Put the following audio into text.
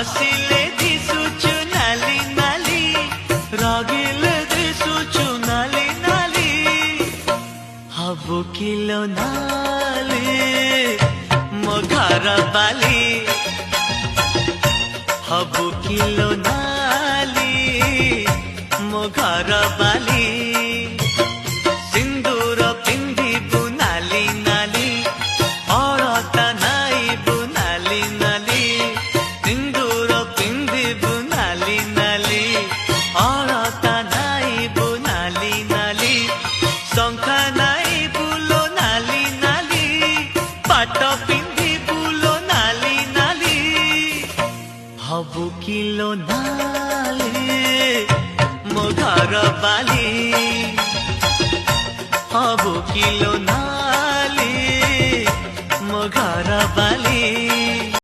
हसिले दिसुचु नाली नाली रागिले दिसुचु नाली नाली हबु किलो नाली मो घर बाली हबु किलो नाली मो घर बाली सिंदूर पिंधिबु नाली नाली अळता नाइबु नाली नाली सिंदूर पिंधिबु नाली नाली अळता नाइबु नाली नाली शंखा नाइबु लो नाली नाली पाट पिंधिबु लो नाली नाली हबु किलो नाली मो घर बाली हबु किलो नाली मो घर बाली।